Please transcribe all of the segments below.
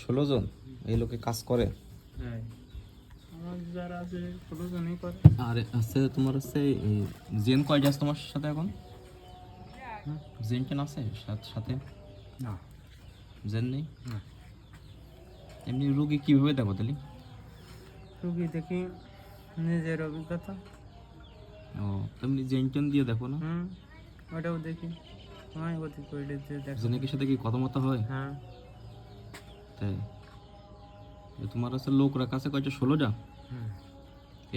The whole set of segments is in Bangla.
16 জন এই লোকে কাজ করে? হ্যাঁ, আমার যারা আছে 16 জনই করে। আর আছে তোমার হচ্ছে এই জেন কয়টা আছে তোমার সাথে এখন? জেন টেন আছে সাথে? না, জেন নেই? না। এমনি রুগী কীভাবে দেখো তাহলে? রুগী দেখি নিজের অভিজ্ঞতা। ও তেমনি জেন টেন দিয়ে দেখো না? ওটাও দেখি, হোমিওপ্যাথি করে দেখি। জেনেকের সাথে কি কথা মতো হয়? হ্যাঁ। তাই তোমার হচ্ছে লোকরা কাছে কয়টা? 16টা? হুম।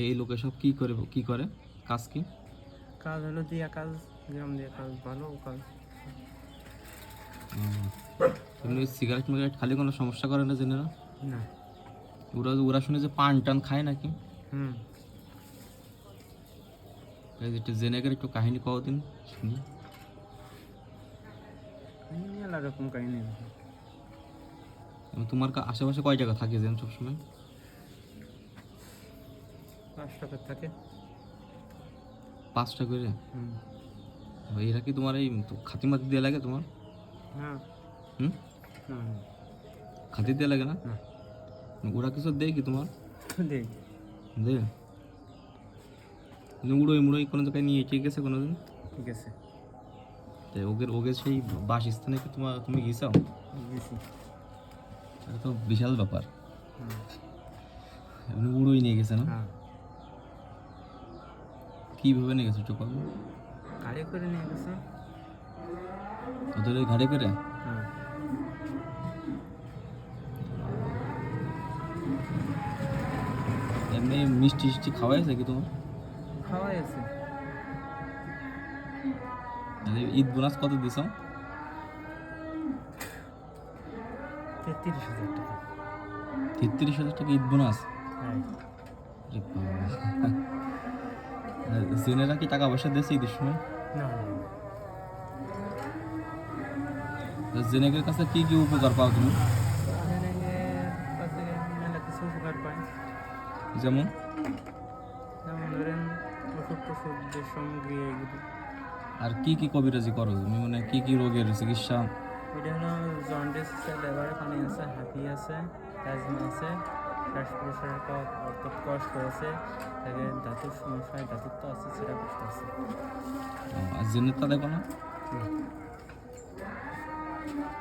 এই লোকে সব কি করে কাজ কি? কাজ হলো দিয়া কাজ, গ্রাম দিয়া কাজ, ভালো কাজ। এমনি সিগারেট মিগারেট খালি কোনো সমস্যা করে না জেনেরা? না। ওরা শুনে যে পান টান খায় নাকি? হুম। এই যে জেনেকের একটু কাহিনী কও দিন শুনি। মেলা রকম কাহিনী আছে। তোমার আশেপাশে কয় জায়গা থাকে জেন সবসময়? 5 টাকা থাকে। 5টা করে? হুম। এরা কি তোমার এই খাতিমাতি দিয়ে লাগে তোমার? হ্যাঁ। হুম? না, খাতি দিয়ে লাগে না? না। ওরা কিছু দেয় কি তোমার? দেখ। দে উড়োই মুড়োই কোনো জায়গায় নিয়ে ঠিক আছে কোনোদিন? ঠিক আছে। তাই ওদের সেই বাসস্থানে কি তুমি গেছাও? গেছি। এটা তো বিশাল ব্যাপার। হুম। এমনি উড়োই নিয়ে গেছে না? হ্যাঁ। কীভাবে নিয়ে গেছে একটু বলো? গাড়ি করে নিয়ে গেছে। ওদের ওই ঘাড়ে করে? হ্যাঁ। এমনি মিষ্টি টিষ্টি খাওয়াইছে কি তোমার? খাওয়াই আছে। ঈদ বোনাস কত দিছ? 33,000 টাকা। 33,000 টাকা ঈদ বোনাস? হ্যাঁ। আরে বাবা। জেনেরা কি টাকা পয়সা দিয়েছে ঈদের সময়? না, জেনেকের কাছে কি কি উপকার পাও তুমি? কাছে মেলা কিছু উপকার পায়। যেমন? যেমন ধরেন ওষুধ টষুধ যে সামগ্রী এগুলো। আর কি কি কবিরাজি করো তুমি, মানে কি কি রোগের চিকিৎসা? এটা হলো জন্ডিস আছে, লেবারে পানি আছে, হাঁপি আছে, অ্যাজমা আছে, শ্বাস প্রশ্বাসের অর্থাৎ কষ্ট আছে, তাকে দাঁতের সমস্যা হয়, দাঁতের তো আছে, সেটা কষ্ট আছে। আর জেনেরটা দেখো না? হুম।